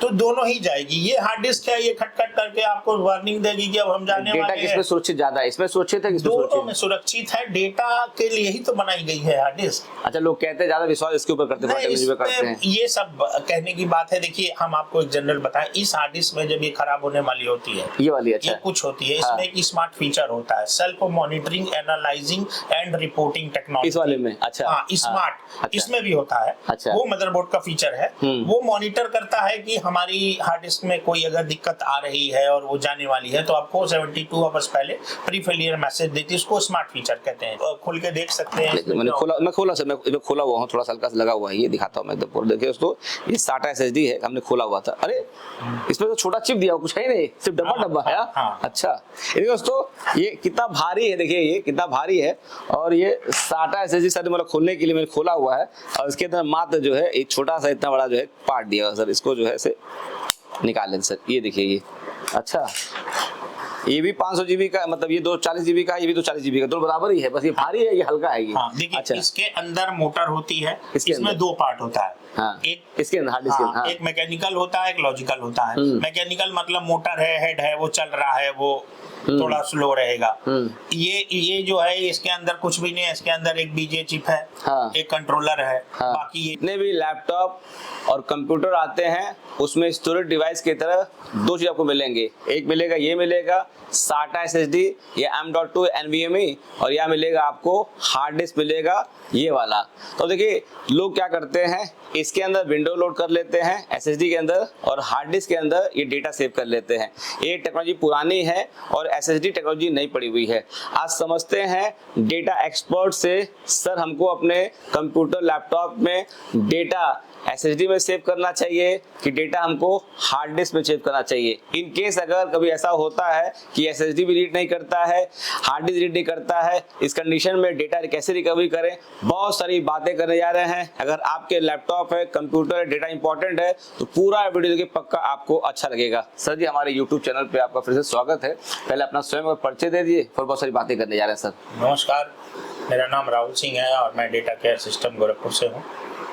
तो दोनों ही जाएगी। ये हार्ड डिस्क है, ये खटखट करके आपको वार्निंग देगी कि अब हम जाने वाले हैं। डेटा किसमें सुरक्षित ज्यादा है, इसमें सुरक्षित है, किसमें दोनों में सुरक्षित है, डेटा के लिए ही तो बनाई गई है हार्ड डिस्क। अच्छा, लोग कहते हैं ज्यादा विश्वास इसके ऊपर करते हैं, ये सब कहने की बात है। देखिए हम आपको एक जनरल बताएं, इस हार्ड डिस्क में जब ये खराब होने वाली होती है, ये वाली, अच्छा, ये कुछ होती है, इसमें एक स्मार्ट फीचर होता है, self monitoring, analysing and reporting technology. इस वाले में, अच्छा, हाँ स्मार्ट, अच्छा, इसमें भी होता है। अच्छा, वो मदरबोर्ड का फीचर है। वो मॉनिटर करता है कि हमारी हार्ड डिस्क में कोई अगर दिक्कत आ रही है और वो जाने वाली है, तो आपको 72 आवर्स पहले प्री फेलियर मैसेज देती है। उसको स्मार्ट फीचर कहते हैं। खोल के देख सकते हैं। मैं खोला सर, मैं खोला हुआ हूँ, थोड़ा सा हल्का लगा हुआ है, ये दिखाता हूँ मैं एकदम। देखिए दोस्तों, ये SATA SSD है, हमने खोला हुआ था। अरे इसमें तो छोटा चिप दिया, कुछ है नहीं, सिर्फ डब्बा है। अच्छा, ये दोस्तों ये कितना भारी है, देखिए ये कितना भारी है। और ये SATA SSD सर मतलब खोलने के लिए मैंने खोला हुआ है, और इसके अंदर मात्र जो है एक छोटा सा इतना बड़ा जो है पार्ट दिया हुआ सर। इसको जो है से निकाल लें सर, ये देखिए ये। अच्छा, ये भी 500 GB का, मतलब ये 240 GB का, ये भी 240 GB का, दोनों बराबर ही है, बस ये भारी है, ये हल्का है ये। हाँ, देखिए अच्छा, इसके अंदर मोटर होती है, इसमें 2 पार्ट होता है। हाँ, एक इसके अंदर हार्ड डिस्क, हाँ, एक मैकेनिकल होता है, एक लॉजिकल होता है। मैकेनिकल मतलब मोटर है, हेड है, वो चल रहा है, वो थोड़ा स्लो रहेगा। ये जो है, इसके अंदर कुछ भी नहीं है, इसके अंदर एक बीजे चिप है, हाँ, एक कंट्रोलर है। हाँ, बाकी जितने भी लैपटॉप और कंप्यूटर आते हैं उसमें स्टोरेज डिवाइस की तरह 2 चीज आपको मिलेंगे। एक मिलेगा, ये मिलेगा SATA SSD या M.2 NVMe, और यह मिलेगा आपको हार्ड डिस्क मिलेगा ये वाला। तो देखिए लोग क्या करते हैं, इसके अंदर विंडो लोड कर लेते हैं SSD के अंदर, और हार्ड डिस्क के अंदर ये डेटा सेव कर लेते हैं। ये टेक्नोलॉजी पुरानी है और SSD टेक्नोलॉजी नई पड़ी हुई है। आज समझते हैं डेटा एक्सपर्ट से, सर हमको अपने कंप्यूटर लैपटॉप में डेटा SSD में सेव करना चाहिए कि डेटा हमको हार्ड डिस्क में सेव करना चाहिए। इन केस अगर कभी ऐसा होता है कि SSD भी रीड नहीं करता है, हार्ड डिस्क रीड नहीं करता है, इस कंडीशन में डेटा कैसे रिकवरी करें, बहुत सारी बातें करने जा रहे हैं। अगर आपके लैपटॉप है, कंप्यूटर है, डेटा इंपॉर्टेंट है, तो पूरा वीडियो देखिए, पक्का आपको अच्छा लगेगा। सर जी, हमारे यूट्यूब चैनल पे आपका फिर से स्वागत है। पहले अपना स्वयं और परिचय दे दिए, फिर बहुत सारी बातें करने जा रहे हैं सर। नमस्कार, मेरा नाम राहुल सिंह है और मैं डेटा केयर सिस्टम गोरखपुर से हूँ।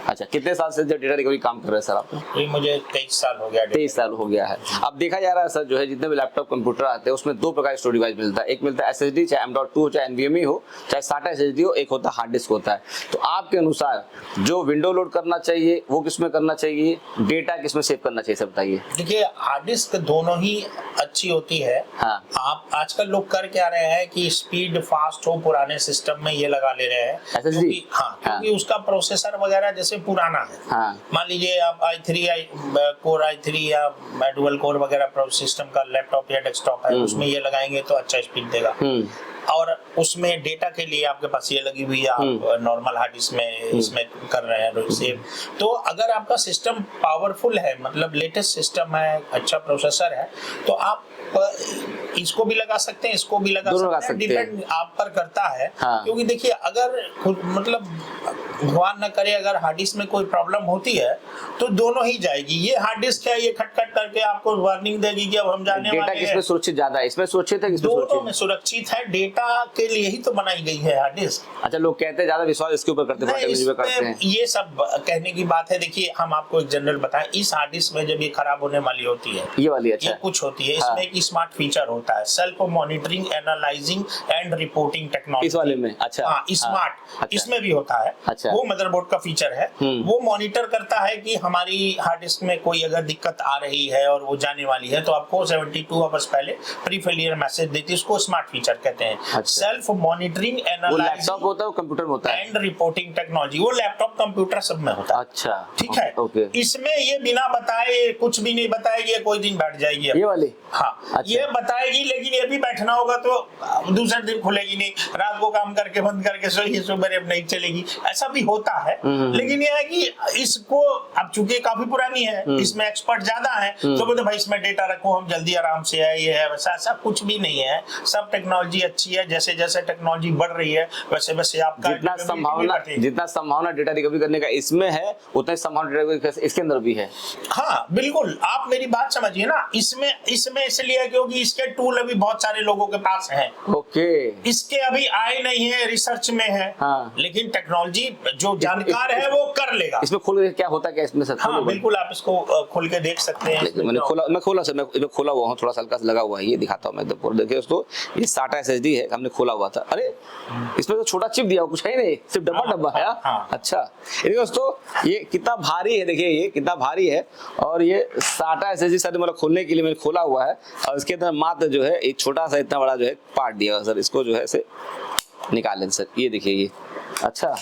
अच्छा, कितने साल से डेटा रिकवरी काम कर रहे हैं सर आप? ये मुझे 23 साल हो गया। 23 साल हो गया है। अब देखा जा रहा है सर, जो है जितने भी लैपटॉप कंप्यूटर आते हैं उसमें 2 प्रकार स्टोरेज डिवाइस मिलता है। एक मिलता है SSD, चाहे M.2 हो, चाहे NVMe हो, चाहे SATA SSD हो, एक होता है हार्ड डिस्क होता है। तो आपके अनुसार जो विंडो लोड करना चाहिए वो किसमें करना चाहिए, डेटा किसमें सेव करना चाहिए, सब बताइए। देखिए हार्ड डिस्क दोनों ही अच्छी होती है। हाँ, आप आजकल लोग कर क्या रहे हैं कि स्पीड फास्ट हो, पुराने सिस्टम में ये लगा ले रहे हैं SSD। क्योंकि उसका प्रोसेसर वगैरह जैसे पुराना है। मान लीजिए आप कोर i3 या डुअल कोर वगैरह सिस्टम का लैपटॉप या डेस्कटॉप है, उसमें ये लगाएंगे तो अच्छा स्पीड देगा। और उसमें डेटा के लिए आपके पास ये लगी हुई है, आप नॉर्मल हार्ड डिस्क में इसमें कर रहे हैं सेव। तो अगर आपका सिस्टम पावरफुल है, मतलब लेटेस्ट सिस्टम है, अच्छा प्रोसेसर है, तो आप इसको भी लगा सकते हैं, इसको भी लगा सकते हैं, डिपेंड आप पर करता है। क्योंकि देखिए अगर मतलब भगवान न करे अगर हार्ड डिस्क में कोई प्रॉब्लम होती है, तो दोनों ही जाएगी। ये हार्ड डिस्क है, ये खटखट करके आपको वार्निंग देगी कि अब हम जाने वाले हैं। डेटा किसमें सुरक्षित ज्यादा है, इसमें सुरक्षित है, किसमें दोनों में सुरक्षित है, डेटा के लिए ही तो बनाई गई है हार्ड डिस्क। अच्छा, लोग कहते हैं ज्यादा विश्वास इसके ऊपर करते हैं, ये सब कहने की बात है। देखिए हम आपको एक जनरल बताएं, इस हार्ड डिस्क में जब ये खराब होने वाली होती है, ये वाली, अच्छा, ये कुछ होती है, इसमें एक स्मार्ट फीचर होता है, self monitoring, analysing and reporting technology. इस वाले में, अच्छा, हाँ स्मार्ट, इसमें भी होता है। अच्छा, वो मदरबोर्ड का फीचर है। वो मॉनिटर करता है कि हमारी हार्ड डिस्क में कोई अगर दिक्कत आ रही है और वो जाने वाली है, तो आपको 72 आवर्स पहले प्री फेलियर मैसेज देती है। उसको स्मार्ट फीचर कहते हैं। सेल्फ मॉनिटरिंग, लैपटॉप होता है, कंप्यूटर में होता है, एंड रिपोर्टिंग टेक्नोलॉजी, वो लैपटॉप कंप्यूटर सब में होता है। अच्छा, ठीक है। इसमें ये बिना बताए कुछ भी नहीं बताएगी, कोई दिन बैठ जाएगी ये वाली। हाँ, अच्छा। ये बताएगी, लेकिन ये भी बैठना होगा तो दूसरे दिन खुलेगी नहीं, रात को काम करके बंद करके सोएगी, सुबह नहीं चलेगी, ऐसा भी होता है। लेकिन ये है कि इसको अब चूंकि काफी पुरानी है, इसमें एक्सपर्ट ज्यादा है, तो बोलते भाई इसमें डेटा रखो, हम जल्दी आराम से है, ये है वैसा, ऐसा कुछ भी नहीं है। सब टेक्नोलॉजी अच्छी है, जैसे जैसे टेक्नोलॉजी बढ़ रही है वैसे वैसे आपका जितना संभावना डेटा रिकवरी करने का इसमें है, उतना ही संभावना डेटा रिकवरी इसके अंदर भी है। हाँ बिल्कुल, आप मेरी बात समझिए ना, इसमें इसलिए क्योंकि इसके टूल अभी बहुत सारे लोगों के पास हैं। ओके, इसके अभी आए नहीं है, रिसर्च में है। हाँ। लेकिन टेक्नोलॉजी जो जानकार है वो कर लेगा। इसमें खोल के क्या होता है, क्या इसमें सर? हाँ बिल्कुल, आप इसको खोल के देख सकते हैं। मैं खोला सर, मैं खोला हुआ हूँ, थोड़ा सा हल्का सा लगा हुआ है, ये दिखाता हूँ मैं एकदम। देखिए दोस्तों, ये SATA SSD है, हमने खोला हुआ था। अरे इसमें तो छोटा चिप दिया हुआ, कुछ है नहीं, सिर्फ डब्बा है। अच्छा, देखिए दोस्तों, ये कितना भारी है, देखिए ये कितना भारी है। और ये SATA SSD सर मतलब खोलने के लिए मैंने खोला हुआ है, और इसके अंदर मात्र जो है एक छोटा सा इतना बड़ा जो है पार्ट दिया हुआ सर। इसको जो है ऐसे निकाल लें सर, ये देखिए ये। अच्छा,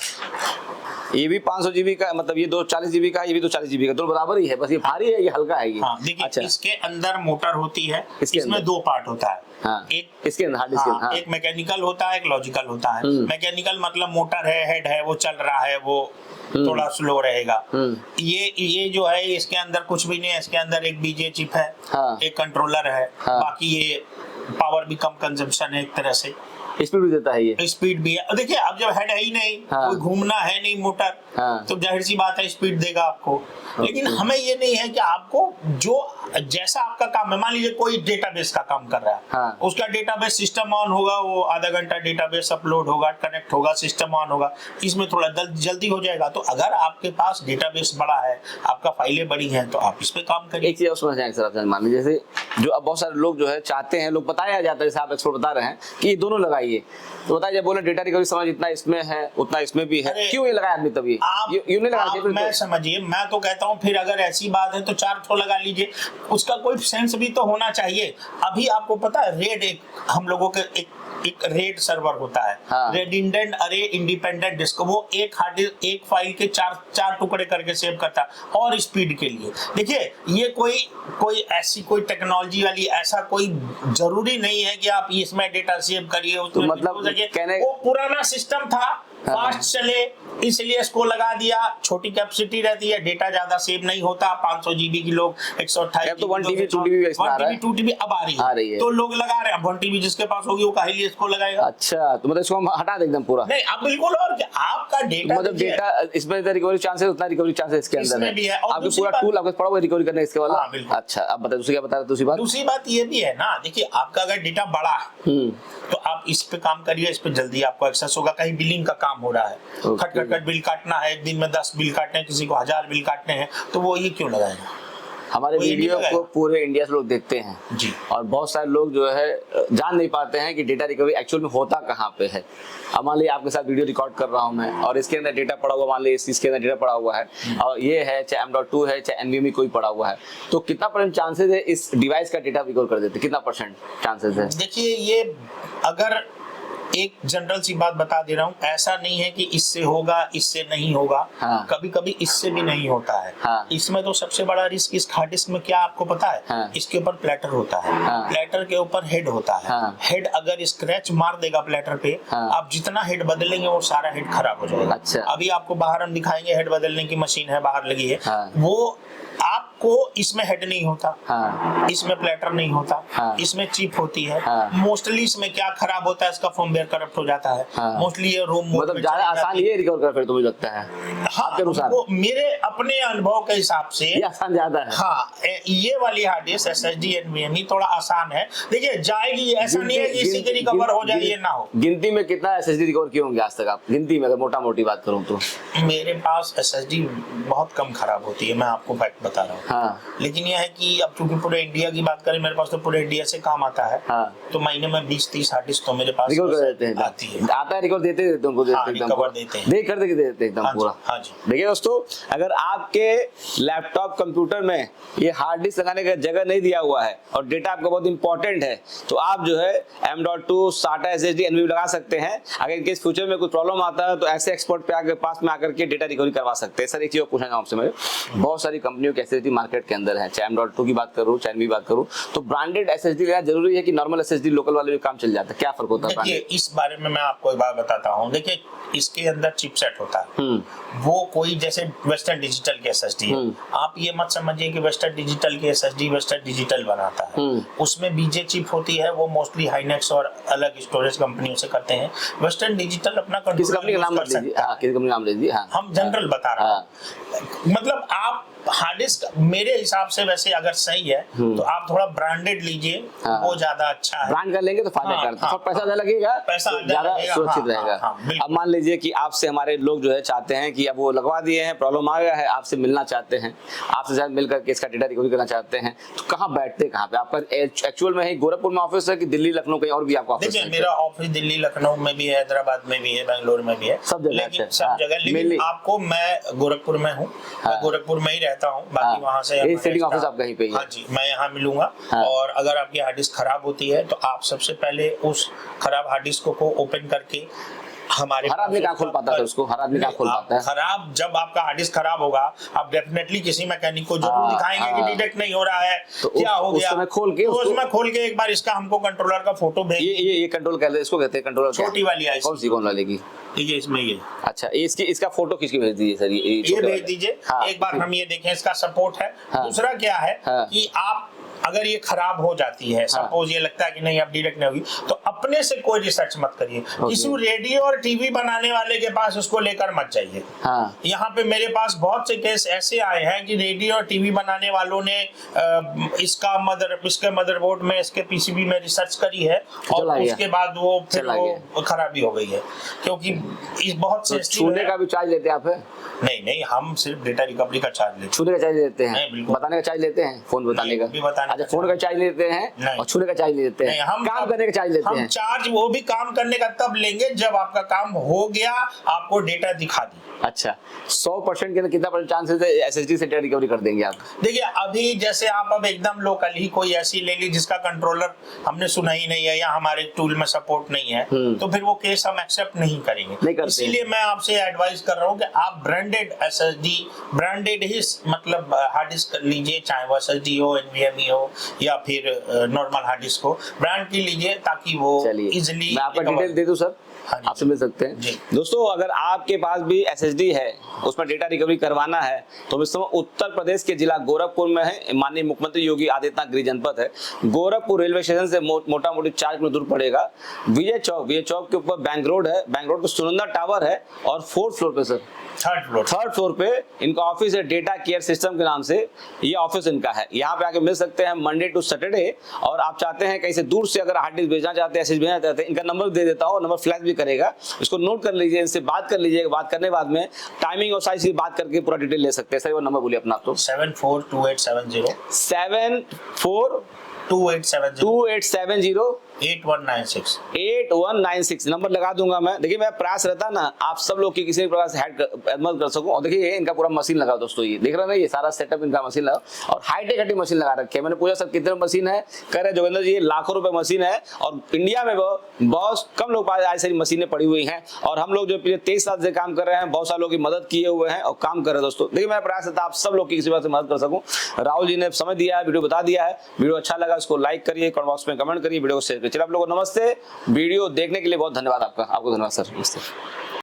ये भी 500 GB का, मतलब ये 240 GB का, ये भी 240 GB का, दोनों बराबर ही है, बस ये भारी है, ये हल्का है ये। हाँ, देखिए अच्छा, इसके अंदर मोटर होती है, इसमें 2 पार्ट होता है। हाँ, एक इसके अंदर हार्ड डिस्क, हाँ, एक मैकेनिकल होता है, एक लॉजिकल होता है। मैकेनिकल मतलब मोटर है, हेड है, वो चल रहा है, वो थोड़ा स्लो रहेगा। ये जो है इसके अंदर कुछ भी नहीं है, इसके अंदर एक बीजे चिप है, एक कंट्रोलर है, बाकी ये पावर भी कम कंजम्पशन है, एक तरह से स्पीड भी देता है, ये स्पीड भी है। देखिए अब जब हेड है ही नहीं, कोई घूमना है नहीं मोटर, तो जाहिर सी बात है स्पीड देगा आपको। लेकिन हमें ये नहीं है कि आपको जो जैसा आपका काम है, मान लीजिए कोई डेटाबेस का काम कर रहा है, उसका डेटाबेस सिस्टम ऑन होगा, वो आधा घंटा डेटाबेस अपलोड होगा, कनेक्ट होगा, सिस्टम ऑन होगा, इसमें थोड़ा जल्दी हो जाएगा। तो अगर आपके पास डेटाबेस बड़ा है, आपका फाइलें बड़ी हैं, तो आप इस पे काम करिए। एक चीज और समझ जाएंगे सर, मान लीजिए जैसे जो अब बहुत सारे लोग जो है चाहते हैं, लोग बताया जाता है, जैसे आप एक्सपर्ट बता रहे हैं कि ये दोनों लगाइए, तो बताइए बोले डेटा रिकवरी समझ इतना इसमें है उतना इसमें भी है, क्यों ये लगाया आदमी? तभी यूं नहीं लगा चाहिए। मैं समझिए, मैं तो कहता हूँ फिर अगर ऐसी बात है तो 4 ठो लगा लीजिए, उसका कोई सेंस भी तो होना चाहिए। अभी आपको पता है रेड, एक हम लोगों के एक रेड सर्वर होता है, रेडिंडेंट अरे इंडिपेंडेंट डिस्क, वो एक हार्ड डिस्क एक फाइल के 4 टुकड़े करके सेव करता है, और स्पीड के लिए। देखिए ये कोई ऐसी कोई टेक्नोलॉजी वाली ऐसा कोई जरूरी नहीं है कि आप इसमें डेटा सेव करिए, उसमें मतलब वो पुराना सिस्टम था, फास्ट चले इसलिए इसको लगा दिया। छोटी कैपेसिटी रहती है, डेटा ज्यादा सेव नहीं होता, 500 GB की लोग 128 तो 1 TB 2 TB 2 TB अब आ रही है, तो लोग लगा रहे हैं। 1 TB जिसके पास होगी वो काहे इसको लगाएगा। अच्छा, तो मतलब इसको हम हटा दें एकदम पूरा? नहीं, आप बिल्कुल, और आपका डेटा मतलब डेटा इसमें रिकवरी चांसेस, उतना रिकवरी चांसेस इसके अंदर है। आपके पूरा टूल आपके पड़ा हुआ रिकवरी करने इसके वाला। अच्छा, अब बताइए दूसरी क्या बता रहे? दूसरी बात ये भी है ना, देखिए आपका अगर डेटा बड़ा है तो आप इस पे काम करिए, इस पे जल्दी आपको एक्सेस होगा। कहीं बिलिंग का काम हो रहा है, खट बिल काटना है, एक दिन में 10 बिल काटने हैं, किसी को 1000 बिल काटने हैं, तो वो ये क्यों लगाएगा? हमारे वीडियो को पूरे इंडिया से लोग देखते हैं जी, और बहुत सारे लोग जो है जान नहीं पाते हैं कि डेटा रिकवरी एक्चुअल में होता कहाँ पे है। अब मान लीजिए आपके साथ वीडियो रिकॉर्ड कर रहा हूँ मैं, और इसके अंदर डेटा पड़ा हुआ, मान लीजिए इस चीज के अंदर डेटा पड़ा हुआ है, और ये है चाहे M.2 है चाहे NVMe कोई पड़ा हुआ है, तो कितना % चांसेस है इस डिवाइस का डेटा रिकवर कर देते? कितना % चांसेस है? देखिए ये अगर एक जनरल सी बात बता दे रहा हूँ, ऐसा नहीं है कि इससे होगा इससे नहीं होगा। कभी कभी इससे भी नहीं होता है। इसमें तो सबसे बड़ा रिस्क इस हार्ड डिस्क में क्या आपको पता है? इसके ऊपर प्लेटर होता है, प्लेटर के ऊपर हेड होता है। हेड अगर स्क्रैच मार देगा प्लेटर पे, आप जितना हेड बदलेंगे वो सारा हेड खराब हो जाएगा। अभी आपको बाहर हम दिखाएंगे, हेड बदलने की मशीन है बाहर लगी है, वो आपको इसमें हेड नहीं होता, इसमें प्लेटर नहीं होता, इसमें चिप होती है। मोस्टली इसमें क्या खराब होता है, इसका फर्मवेयर करप्ट हो जाता है। मोस्टली ये रोम मतलब ज्यादा आसान ये रिकवर कर, फिर तो मुझे लगता है आपके अनुसार, मेरे अपने अनुभव के हिसाब से ये आसान ज्यादा है। हाँ, ये वाली हार्ड डिस्क SSD NVMe थोड़ा आसान है। देखिए जाएगी, ऐसा नहीं है कि इसी के रिकवर हो जाए, ये ना हो। गिनती में कितना SSD रिकवर किए होंगे आज तक आप? गिनती में अगर मोटा मोटी बात करूँ तो मेरे पास SSD बहुत कम खराब होती है, मैं आपको फैक्ट बता रहा हूँ। लेकिन यह है कि अब चूंकि पूरे इंडिया की बात करें, मेरे पास तो पूरे इंडिया से काम आता है। तो महीने में 20-30 हार्ड डिस्क तो मेरे पास रिकवर कर देते हैं, आती है, आता है रिकवर देते हैं उनको, देते हैं, देख कर देते एकदम पूरा। देखिए दोस्तों, अगर आपके लैपटॉप कंप्यूटर में ये हार्ड डिस्क लगाने का जगह नहीं दिया हुआ है और डेटा आपका बहुत इंपॉर्टेंट है, तो आप जो है M.2 SATA SSD NVMe लगा सकते हैं। अगर इनके फ्यूचर में कोई प्रॉब्लम आता है तो ऐसे एक्सपर्ट पे आकर पास में आकर के डेटा रिकवरी करवा सकते हैं। सर एक चीज पूछना चाहूँ आपसे, मैं बहुत सारी कंपनियों की SSD मार्केट के अंदर है, चाहे M.2 की बात करूँ, चाहे NVMe बात करूँ, तो ब्रांडेड SSD लेना जरूरी है कि नॉर्मल SSD लोकल वाले भी काम चल जाता है? क्या फर्क होता है? देखिए, इस बारे में मैं आपको एक बात बताता हूँ। देखिए, इसके अंदर चिपसेट होता है, वो कोई जैसे वेस्टर्न डिजिटल के SSD है। आप ये मत समझिए कि वेस्टर्न डिजिटल के SSD वेस्टर्न डिजिटल बनाता है। उसमें BJ चिप होती है, वो मोस्टली हाइनेक्स और अलग स्टोरेज कंपनियों से करते हैं। वेस्टर्न डिजिटल अपना किस कंपनी का नाम लीजिए? किस कंपनी का नाम लीजिए? हम जनरल बता रहे हैं। मतलब आप हार्ड डिस्क मेरे हिसाब से वैसे अगर सही है तो आप थोड़ा ब्रांडेड लीजिए, वो ज्यादा अच्छा है। ब्रांड कर लेंगे तो फायदा करता है, पैसा ज्यादा लगेगा, पैसा ज्यादा सुरक्षित रहेगा। अब मान लीजिए कि आपसे हमारे लोग जो है चाहते हैं कि अब वो लगवा दिए हैं, प्रॉब्लम आ गया है, आपसे मिलना चाहते हैं, आपसे शायद मिलकर के इसका डेटा रिकवरी करना चाहते हैं, तो कहाँ बैठते, कहाँ पे आपका एक्चुअल में है? गोरखपुर में ऑफिस है कि दिल्ली लखनऊ कहीं और भी आपका ऑफिस है? मेरा ऑफिस दिल्ली लखनऊ में भी है, हैदराबाद में भी है, बेंगलोर में भी है, सब जगह। सब जगह। लेकिन आपको, मैं गोरखपुर में हूँ, मैं गोरखपुर में ही रहता हूँ, बाकी वहाँ से सेटिंग ऑफिस आप कहीं पे ही है? हाँ जी, मैं यहाँ मिलूंगा। और अगर आपकी हार्ड डिस्क खराब होती है तो आप सबसे पहले उस खराब हार्ड डिस्क को ओपन करके हमारे, हर आदमी कहाँ खोल पाता है उसको? हर आदमी कहाँ खोल पाता है? खराब, जब आपका हार्ड डिस्क खराब होगा आप डेफिनेटली किसी मैकेनिक को जरूर दिखाएंगे कि डिटेक्ट नहीं हो रहा है, तो क्या हो गया, उसमें खोल के, उसमें खोल के एक बार इसका हमको कंट्रोलर का फोटो भेज। ये कंट्रोल कर ले, इसको कहते हैं कंट्रोलर। छोटी वाली आईसी कौन सी, कौन वाले की? ये इसमें ये। अच्छा, इसका फोटो खींच के भेज दीजिए सर, ये भेज दीजिए। एक बार हम ये देखें, इसका सपोर्ट है। दूसरा क्या है कि आप अगर ये खराब हो जाती है, सपोज ये लगता है कि नहीं अब डिटेक्ट नहीं होगी, तो अपने से कोई रिसर्च मत करिए, किसी रेडियो और टीवी बनाने वाले के पास उसको लेकर मत जाइए। यहाँ पे मेरे पास बहुत से केस ऐसे आए हैं कि रेडियो और टीवी बनाने वालों ने इसके मदरबोर्ड में, इसके PCB में रिसर्च करी है और उसके बाद वो फिर वो खराबी हो गई है, क्योंकि इस बहुत से छूने का भी चार्ज लेते हैं आप? नहीं, हम सिर्फ डेटा रिकवरी का चार्ज लेते हैं। छूने का चार्ज लेते हैं? बताने का चार्ज लेते हैं? फोन बताने का? अच्छा, फोन का चार्ज लेते हैं और छूने का चार्ज लेते हैं? हम काम करने का चार्ज लेते हैं? हम चार्ज वो भी काम करने का तब लेंगे जब आपका काम हो गया, आपको डेटा दिखा दी। अच्छा, 100% के कितना % चांसेस है SSD से डेटा रिकवरी कर देंगे आप? देखिए, अभी जैसे आप अब एकदम लोकल ही कोई ऐसी ले ली जिसका कंट्रोलर हमने सुना ही नहीं है या हमारे टूल में सपोर्ट नहीं है, तो फिर वो केस हम एक्सेप्ट नहीं करेंगे। इसीलिए मैं आपसे एडवाइस कर रहा हूँ कि आप ब्रांडेड SSD, ब्रांडेड ही मतलब हार्ड डिस्क लीजिए, चाहे वो SSD हो, NVMe हो या फिर नॉर्मल हार्ड डिस्क हो, ब्रांड की लीजिए ताकि वो इजिली। मैं आपका डिटेल दे दूं सर, आपसे मिल सकते हैं। दोस्तों, अगर आपके पास भी SSD है, उसमें डेटा रिकवरी करवाना है, तो इस समय उत्तर प्रदेश के जिला गोरखपुर में है, माननीय मुख्यमंत्री योगी आदित्यनाथ गृह जनपद है। गोरखपुर रेलवे स्टेशन से मोटा मोटी 4 किलोमीटर दूर पड़ेगा। विजय चौक के ऊपर बैंक रोड है, बैंक रोड पे सुनंदा टावर है और 4th फ्लोर पे सर, थर्ड फ्लोर पे इनका ऑफिस है, डेटा केयर सिस्टम के नाम से ये ऑफिस इनका है। यहाँ पे आके मिल सकते हैं मंडे टू सैटरडे। और आप चाहते हैं कहीं से दूर से अगर हार्ड डिस्क भेजना चाहते हैं, SSD भेजना चाहते हैं, इनका नंबर दे देता हूँ, नंबर फ्लैश भी करेगा, इसको नोट कर लीजिए, इनसे बात कर लीजिए। बात करने बाद में टाइमिंग और सारी चीज बात करके पूरा डिटेल ले सकते हैं। सर वो नंबर बोलिए अपना। तो 742870 8196 नंबर लगा दूंगा मैं। देखिए, मैं प्रयास रहता ना आप सब लोग की किसी भी प्रकार से मदद कर सकूं। और देखिए, इनका पूरा मशीन लगा दोस्तों, ये देख रहे हैं ना, ये सारा सेटअप इनका मशीन लगा और हाईटेक मशीन लगा रखे हैं। मैंने पूछा सर कितने मशीन है, कह रहे जोगिंदर जी ये लाखों रुपए मशीन है और इंडिया में बहुत कम लोग पास ऐसी सारी मशीनें पड़ी हुई हैं। और हम लोग जो पिछले 23 साल से काम कर रहे हैं, बहुत सारे लोगों की मदद किए हुए हैं और काम कर रहे हैं दोस्तों। देखिए, मेरा प्रयास रहता आप सब लोग की किसी बात से मदद कर सकूं। राहुल जी ने समय दिया है, वीडियो बता दिया है। वीडियो अच्छा लगा उसको लाइक करिए, कमेंट बॉक्स में कमेंट करिए, वीडियो को शेयर करिए। चलिए, आप लोगों को नमस्ते। वीडियो देखने के लिए बहुत धन्यवाद आपका। आपको धन्यवाद सर। नमस्ते।